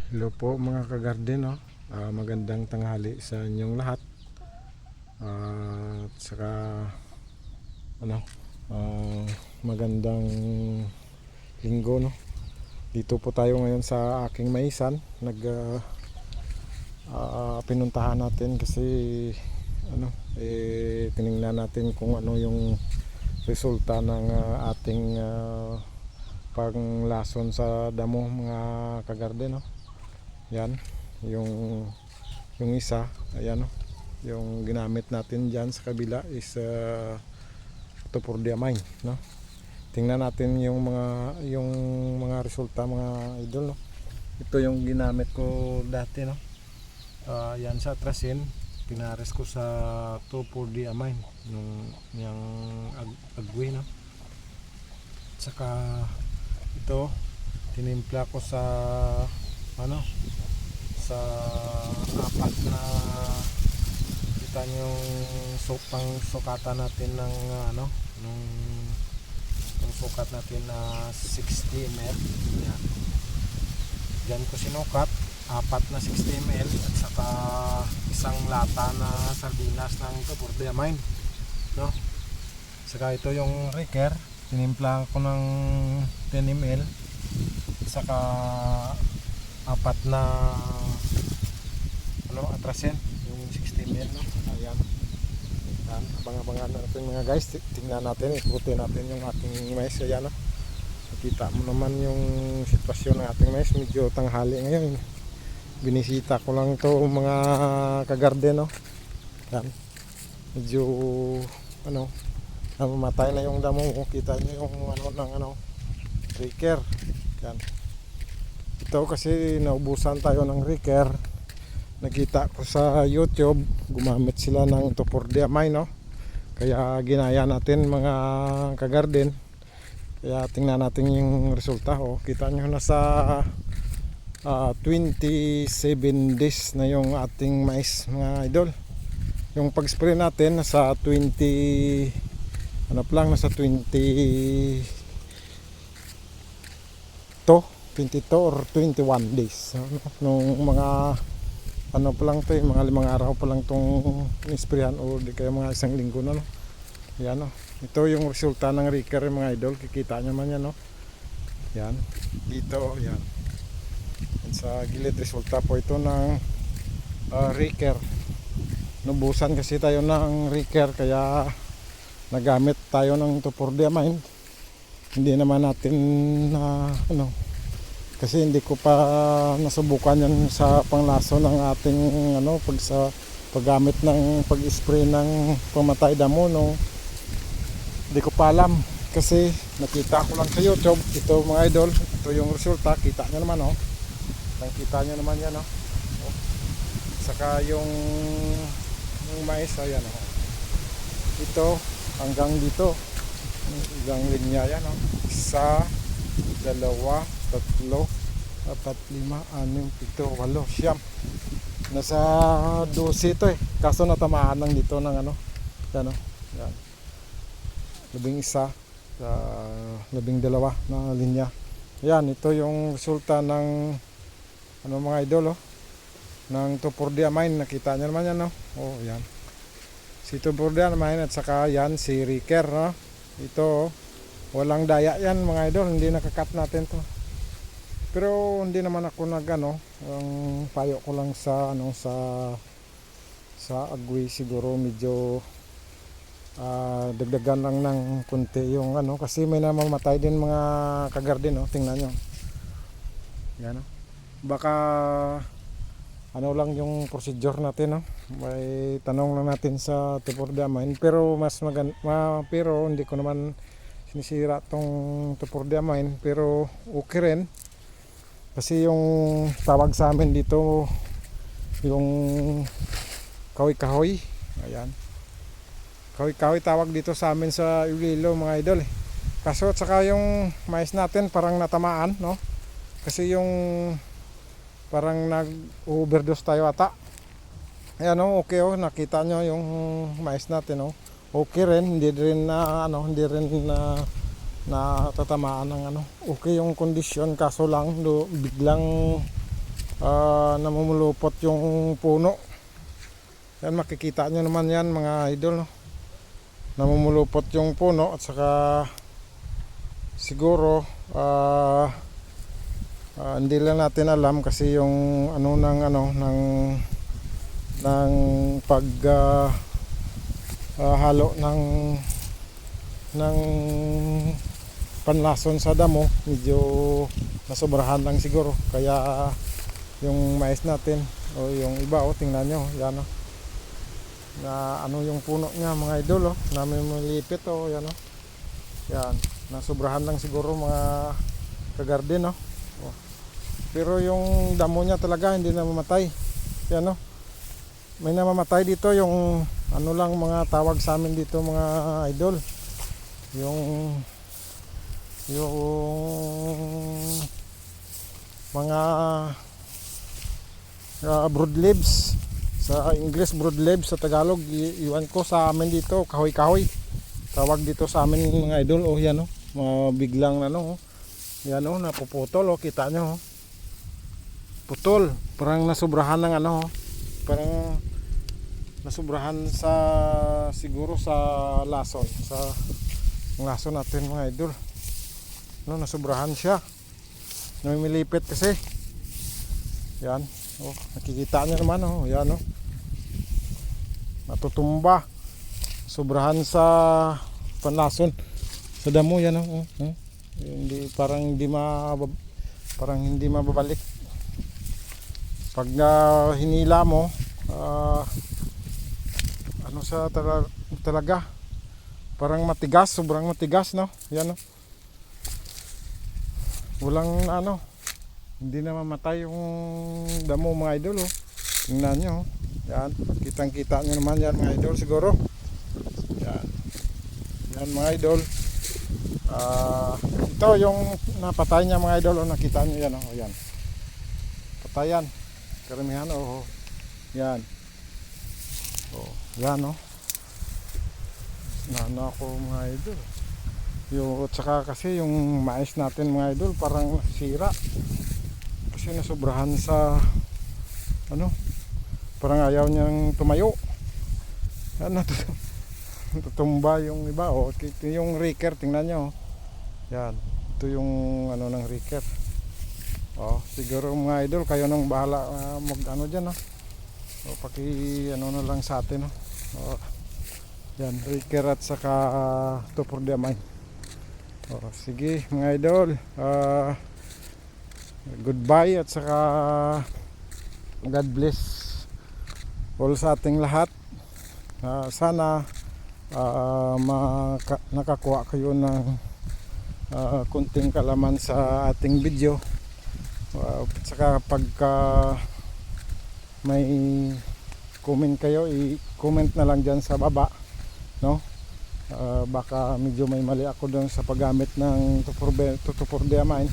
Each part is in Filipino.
Hello po mga kagarden, no? Magandang tanghali sa inyong lahat. At saka ano, magandang linggo, no? Dito po tayo ngayon sa aking maisan. Pinuntahan natin kasi tiningnan natin kung ano yung resulta ng ating panglason sa damo mga kagarden, no? Yan, yung isa, ayan, no? Yung ginamit natin dyan sa kabila is topordiamine, no? Tingnan natin yung mga resulta mga idol, no? Ito yung ginamit ko dati, no? Yan sa trasin, pinares ko sa topordiamine yung agwi, no? Saka ito tinimpla ko sa sa apat na, kita nyo yung pang sukatan natin ng nung sukat natin na 60 ml. Yan. Diyan ko sinukat apat na 60 ml at saka isang lata na sardinas ng topordiamine, no? Saka ito yung Riker, tinimpla ko ng 10 ml saka apat na atrasin, yung 60 ml, no? Ayan. Yan, abang-abangan natin mga guys. Tingnan natin, ikutin natin yung ating mais. Ayan, no? Nakita mo naman yung sitwasyon ng ating mais. Medyo tanghali ngayon. Binisita ko lang to mga kagarden, no? Yan. Medyo mamatay na yung damo. Kita nyo yung Riker. Yan. Ito kasi naubusan tayo ng Riker. Nakita ko sa YouTube gumamit sila ng topordiamine, no? Kaya ginaya natin mga kagarden. Kaya tingnan natin yung resulta. Kita nyo nasa 27 days na yung ating mais mga idol. Yung pag-spray natin nasa 22 or 21 days, nung mga pa lang to, mga 5 araw pa lang tong nisprayan o di kaya mga isang linggo na, no? Yan, no? Ito yung resulta ng Riker mga idol, kikita nyo man yan, no? Yan, dito, yan sa gilid, resulta po ito ng Riker. Nubusan kasi tayo ng Riker kaya nagamit tayo ng topordiamine. Hindi naman natin kasi hindi ko pa nasubukan yan sa panglaso ng ating paggamit ng pag-spray ng pamatay damo, no? Hindi ko pa alam kasi nakita ko lang sa YouTube. Ito mga idol, ito yung resulta, kita nyo naman, no? Nakita nyo naman yan, no? Saka yung mais, ayan, no? Ito hanggang dito, hanggang linya yan, no? 1, 2, 3, 4, 5, 6, 7, 8, 9, 10, 11, 12. Nasa 12 ito, kaso natamaan lang dito ng yan, yan. 11 sa 12 na linya. Yan, ito yung resulta ng mga idol, ng topordiamine. Nakita nyo naman yan, no? Yan si topordiamine at saka yan si Riker, no? Ito walang daya yan mga idol, hindi nakakat natin to. Pero hindi naman ako ang payo ko lang sa agwi, siguro medyo dagdagan lang ng kunti yung kasi may namamatay din mga kagarden, no? Tingnan nyo yan, no? Baka lang yung procedure natin, no? May tanong lang natin sa topordiamine, pero pero hindi ko naman sinisira tong topordiamine, pero okay rin. Kasi yung tawag sa amin dito yung kahoy-kahoy. Ayan, kahoy-kahoy tawag dito sa amin sa Iloilo mga idol, Kaso at saka yung mais natin parang natamaan, no? Kasi yung parang nag-overdose tayo ata. Ayan, no? Okay, nakita nyo yung mais natin, okay rin, hindi rin na tatamaan ng okay yung kondisyon, kaso lang biglang namumulupot yung puno. Yan, makikita nyo naman yan mga idol, no? Namumulupot yung puno at saka siguro hindi lang natin alam kasi yung ng pag halo ng panlason sa damo, medyo nasobrahan lang siguro, kaya yung mais natin o yung iba, tingnan nyo yan, na yung puno niya mga idol, namin malipit, yan, yan, nasobrahan lang siguro mga kagarden, pero yung damo niya talaga hindi na mamatay. Yan, may namamatay dito, yung lang mga tawag sa amin dito mga idol, yung mga broadleaves, sa English broadleaves, sa Tagalog iwan ko, sa amin dito kahoy-kahoy tawag dito sa amin mga idol. Yan, biglang yan, napuputol, kita nyo, putol, parang nasobrahan ng parang nasobrahan sa siguro sa lason, sa lason natin mga idol, nasobrahan siya, namimilipit kasi. Yan, nakikita nyo naman, yan, natutumba, sobrahan sa panlason sa damo, yan, hindi, parang hindi mababalik pag hinila mo. Sa talaga parang matigas, sobrang matigas, yan, walang hindi na mamatay yung damo mga idol, tingnan nyo, yan, kitang kita nyo naman yan mga idol siguro, yan mga idol. Ito yung napatay niya mga idol, nakita nyo yan, yan, patayan karamihan, yan, yan, ako mga idol. At saka kasi yung mais natin mga idol parang sira kasi nasobrahan sa parang ayaw niyang tumayo, yan, natutumba yung iba. Ito yung raker, tingnan nyo, yan, ito yung ng raker. Siguro mga idol kayo nang bahala mag dyan, paki na lang sa atin, yan, raker at saka tupor diamay. Sige mga idol, goodbye at saka God bless all sa ating lahat. Sana nakakuha kayo ng kunting kalaman sa ating video. At saka pagka may comment kayo, i-comment na lang dyan sa baba, baka medyo may mali ako doon sa paggamit ng tupor diamine,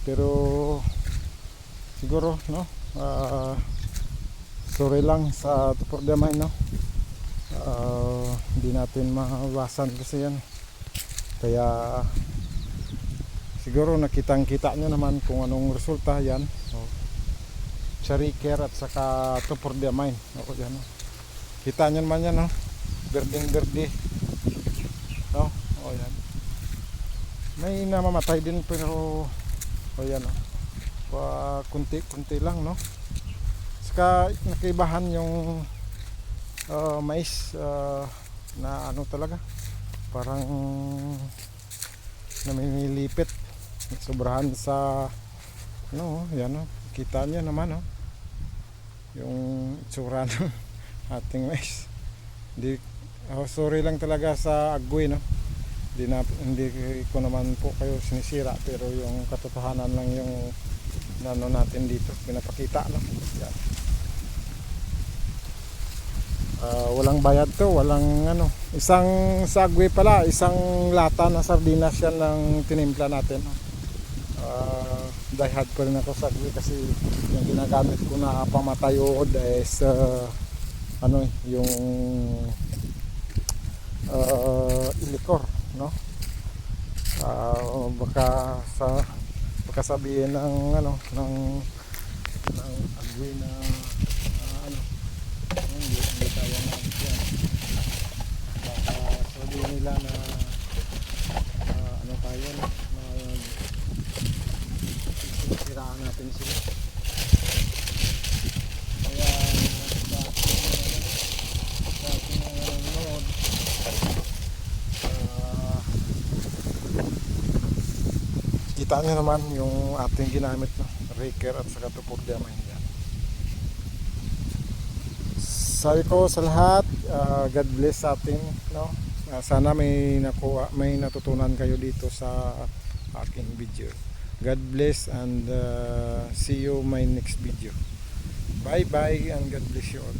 pero siguro sorry lang sa tupor diamine, hindi natin mawasan kasi yan, kaya siguro nakitang kita nyo naman kung anong resulta yan, cherry care at saka tupor diamine. Yan, kita nyo naman yan, berdeng berde, yan, may namamatay din pero yan, kunti lang, saka nakaibahan yung mais na talaga parang namimilipit, sobrahan sa yan, kita nyo naman, yung itsura ng ating mais. Sorry lang talaga sa agway, hindi ko naman po kayo sinisira, pero yung katotohanan lang yung natin dito pinapakita, yan. Walang bayad to, walang isang sagway pala, isang lata na sardinas yan ng tinimpla natin. Dahil pa rin ako sagway kasi yung ginagamit ko na pamatay uod is yung ilikor, baka sabihin ng way na ano, hindi kaya na yan. Baka sabihin nila na ano tayo na siraan natin sila. Kaya sa ating nanonood, kita nyo naman yung ating ginamit na raker at saka tupog damay niya. Sabi ko sa lahat, God bless sa atin, no? Sana may natutunan kayo dito sa aking video. God bless and see you my next video. Bye bye and God bless you all.